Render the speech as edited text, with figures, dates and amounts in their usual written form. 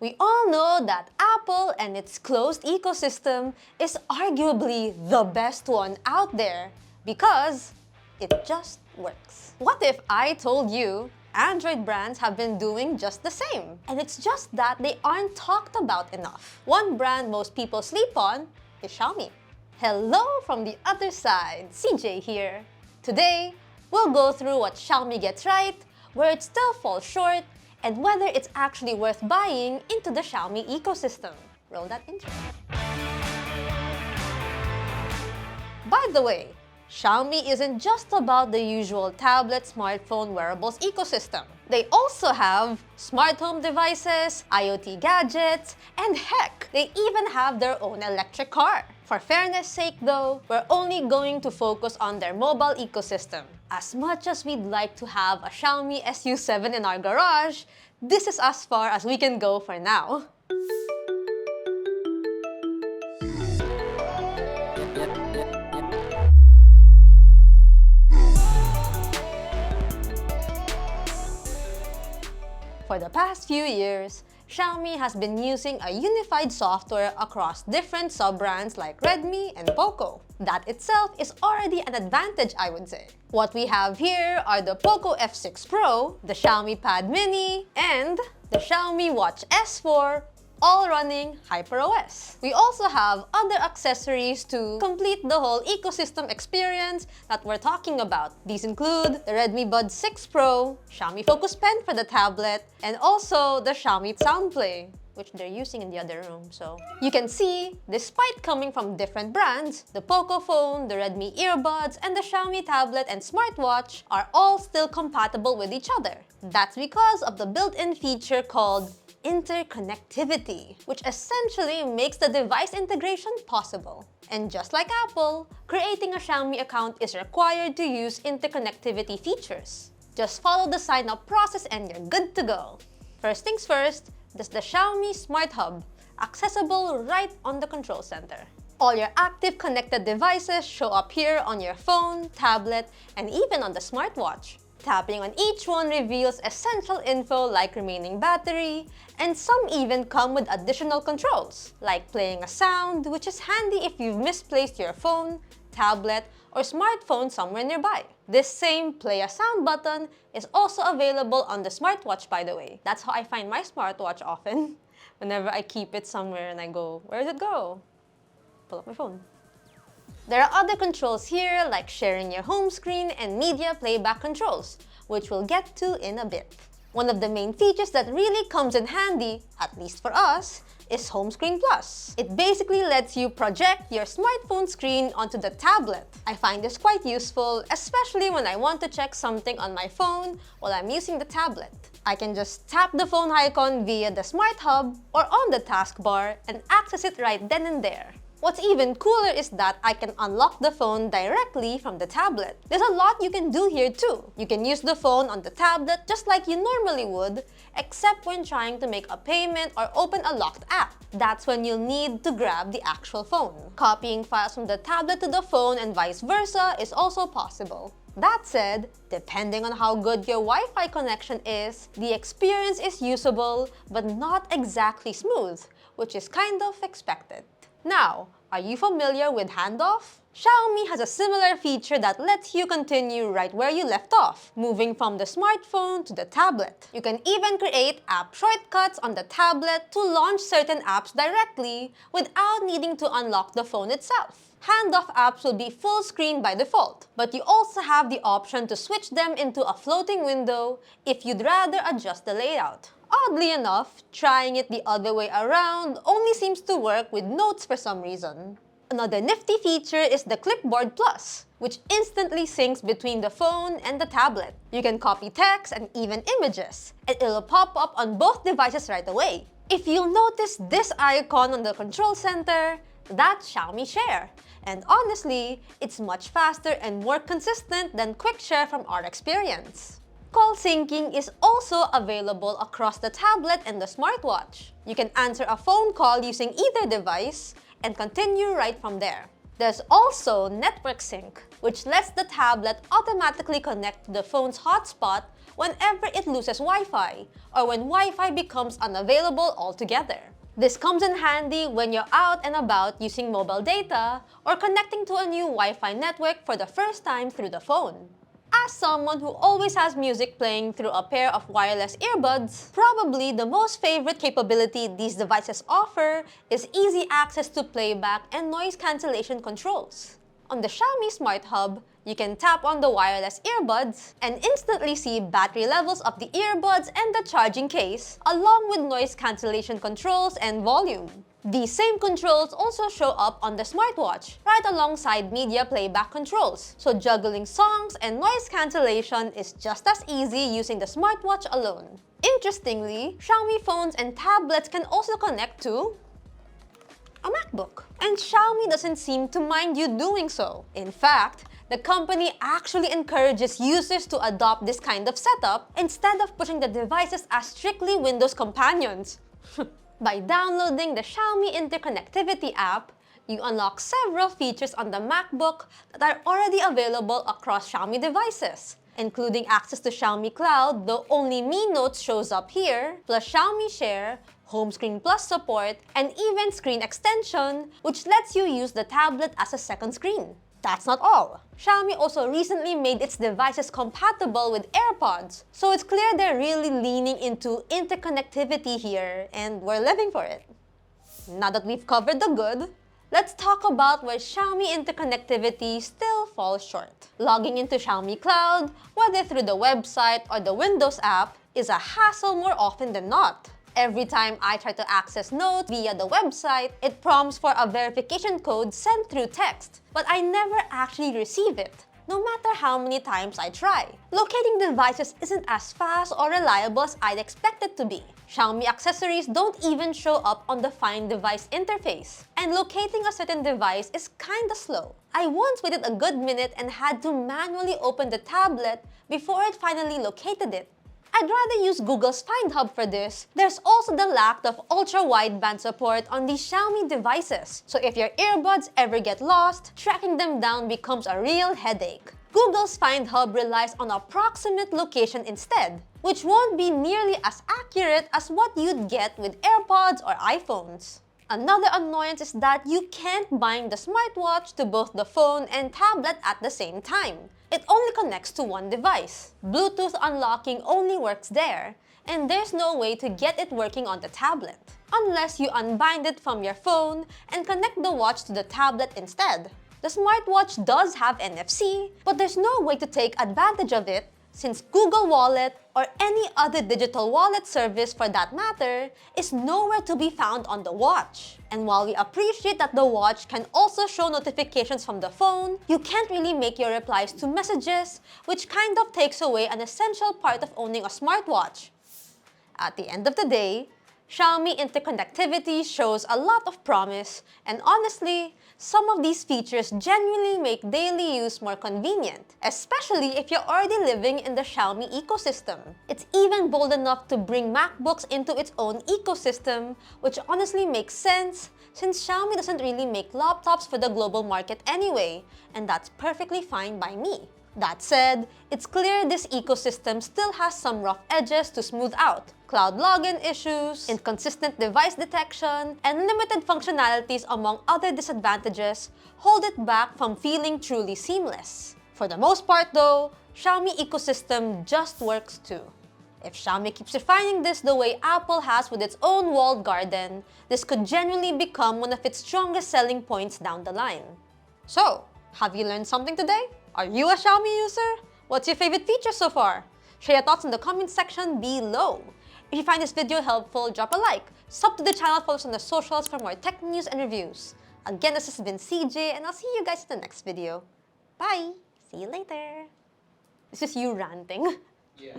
We all know that Apple and its closed ecosystem is arguably the best one out there because it just works. What if I told you Android brands have been doing just the same? And it's just that they aren't talked about enough. One brand most people sleep on is Xiaomi. Hello from the other side, CJ here. Today, we'll go through what Xiaomi gets right, where it still falls short, and whether it's actually worth buying into the Xiaomi ecosystem. Roll that intro. By the way, Xiaomi isn't just about the usual tablet, smartphone, wearables ecosystem. They also have smart home devices, IoT gadgets, and heck, they even have their own electric car. For fairness' sake though, we're only going to focus on their mobile ecosystem. As much as we'd like to have a Xiaomi SU7 in our garage, this is as far as we can go for now. For the past few years, Xiaomi has been using a unified software across different sub-brands like Redmi and Poco. That itself is already an advantage, I would say. What we have here are the Poco F6 Pro, the Xiaomi Pad Mini, and the Xiaomi Watch S4, all running HyperOS. We also have other accessories to complete the whole ecosystem experience that we're talking about. These include the Redmi Buds 6 Pro, Xiaomi Focus Pen for the tablet, and also the Xiaomi SoundPlay, which they're using in the other room. So you can see, despite coming from different brands, the Poco phone, the Redmi earbuds, and the Xiaomi tablet and smartwatch are all still compatible with each other. That's because of the built-in feature called Interconnectivity, which essentially makes the device integration possible. And just like Apple, creating a Xiaomi account is required to use interconnectivity features. Just follow the sign-up process and you're good to go. First things first, there's the Xiaomi Smart Hub, accessible right on the control center. All your active connected devices show up here on your phone, tablet, and even on the smartwatch. Tapping on each one reveals essential info like remaining battery, and some even come with additional controls, like playing a sound, which is handy if you've misplaced your phone, tablet, or smartphone somewhere nearby. This same play a sound button is also available on the smartwatch, by the way. That's how I find my smartwatch often. Whenever I keep it somewhere and I go, where did it go? Pull up my phone. There are other controls here like sharing your home screen and media playback controls, which we'll get to in a bit. One of the main features that really comes in handy, at least for us, is Home Screen Plus. It basically lets you project your smartphone screen onto the tablet. I find this quite useful, especially when I want to check something on my phone while I'm using the tablet. I can just tap the phone icon via the Smart Hub or on the taskbar and access it right then and there. What's even cooler is that I can unlock the phone directly from the tablet. There's a lot you can do here too. You can use the phone on the tablet just like you normally would, except when trying to make a payment or open a locked app. That's when you'll need to grab the actual phone. Copying files from the tablet to the phone and vice versa is also possible. That said, depending on how good your Wi-Fi connection is, the experience is usable but not exactly smooth, which is kind of expected. Now, are you familiar with Handoff? Xiaomi has a similar feature that lets you continue right where you left off, moving from the smartphone to the tablet. You can even create app shortcuts on the tablet to launch certain apps directly without needing to unlock the phone itself. Handoff apps will be full screen by default, but you also have the option to switch them into a floating window if you'd rather adjust the layout. Oddly enough, trying it the other way around only seems to work with notes for some reason. Another nifty feature is the Clipboard Plus, which instantly syncs between the phone and the tablet. You can copy text and even images, and it'll pop up on both devices right away. If you'll notice this icon on the control center, that's Xiaomi Share. And honestly, it's much faster and more consistent than Quick Share from our experience. Call syncing is also available across the tablet and the smartwatch. You can answer a phone call using either device and continue right from there. There's also network sync, which lets the tablet automatically connect to the phone's hotspot whenever it loses Wi-Fi or when Wi-Fi becomes unavailable altogether. This comes in handy when you're out and about using mobile data or connecting to a new Wi-Fi network for the first time through the phone. As someone who always has music playing through a pair of wireless earbuds, probably the most favorite capability these devices offer is easy access to playback and noise cancellation controls. On the Xiaomi Smart Hub, you can tap on the wireless earbuds and instantly see battery levels of the earbuds and the charging case, along with noise cancellation controls and volume. These same controls also show up on the smartwatch, right alongside media playback controls, so juggling songs and noise cancellation is just as easy using the smartwatch alone. Interestingly, Xiaomi phones and tablets can also connect to a MacBook, and Xiaomi doesn't seem to mind you doing so. In fact, the company actually encourages users to adopt this kind of setup instead of pushing the devices as strictly Windows companions. By downloading the Xiaomi Interconnectivity app, you unlock several features on the MacBook that are already available across Xiaomi devices, including access to Xiaomi Cloud, though only Mi Notes shows up here, plus Xiaomi Share, Home Screen Plus support, and even Screen Extension, which lets you use the tablet as a second screen. That's not all. Xiaomi also recently made its devices compatible with AirPods, so it's clear they're really leaning into interconnectivity here, and we're living for it. Now that we've covered the good, let's talk about where Xiaomi Interconnectivity still falls short. Logging into Xiaomi Cloud, whether through the website or the Windows app, is a hassle more often than not. Every time I try to access Notes via the website, it prompts for a verification code sent through text, but I never actually receive it, no matter how many times I try. Locating devices isn't as fast or reliable as I'd expect it to be. Xiaomi accessories don't even show up on the Find Device interface, and locating a certain device is kinda slow. I once waited a good minute and had to manually open the tablet before it finally located it. I'd rather use Google's Find Hub for this. There's also the lack of ultra-wideband support on these Xiaomi devices, so if your earbuds ever get lost, tracking them down becomes a real headache. Google's Find Hub relies on approximate location instead, which won't be nearly as accurate as what you'd get with AirPods or iPhones. Another annoyance is that you can't bind the smartwatch to both the phone and tablet at the same time. It only connects to one device. Bluetooth unlocking only works there, and there's no way to get it working on the tablet, unless you unbind it from your phone and connect the watch to the tablet instead. The smartwatch does have NFC, but there's no way to take advantage of it since Google Wallet or any other digital wallet service for that matter is nowhere to be found on the watch. And while we appreciate that the watch can also show notifications from the phone, you can't really make your replies to messages, which kind of takes away an essential part of owning a smartwatch. At the end of the day, Xiaomi Interconnectivity shows a lot of promise, and honestly, some of these features genuinely make daily use more convenient, especially if you're already living in the Xiaomi ecosystem. It's even bold enough to bring MacBooks into its own ecosystem, which honestly makes sense since Xiaomi doesn't really make laptops for the global market anyway, and that's perfectly fine by me. That said, it's clear this ecosystem still has some rough edges to smooth out. Cloud login issues, inconsistent device detection, and limited functionalities among other disadvantages hold it back from feeling truly seamless. For the most part though, Xiaomi ecosystem just works too. If Xiaomi keeps refining this the way Apple has with its own walled garden, this could genuinely become one of its strongest selling points down the line. So, have you learned something today? Are you a Xiaomi user? What's your favorite feature so far? Share your thoughts in the comment section below. If you find this video helpful, drop a like, sub to the channel, follow us on the socials for more tech news and reviews. Again, this has been CJ, and I'll see you guys in the next video. Bye! See you later! This is you ranting. Yeah.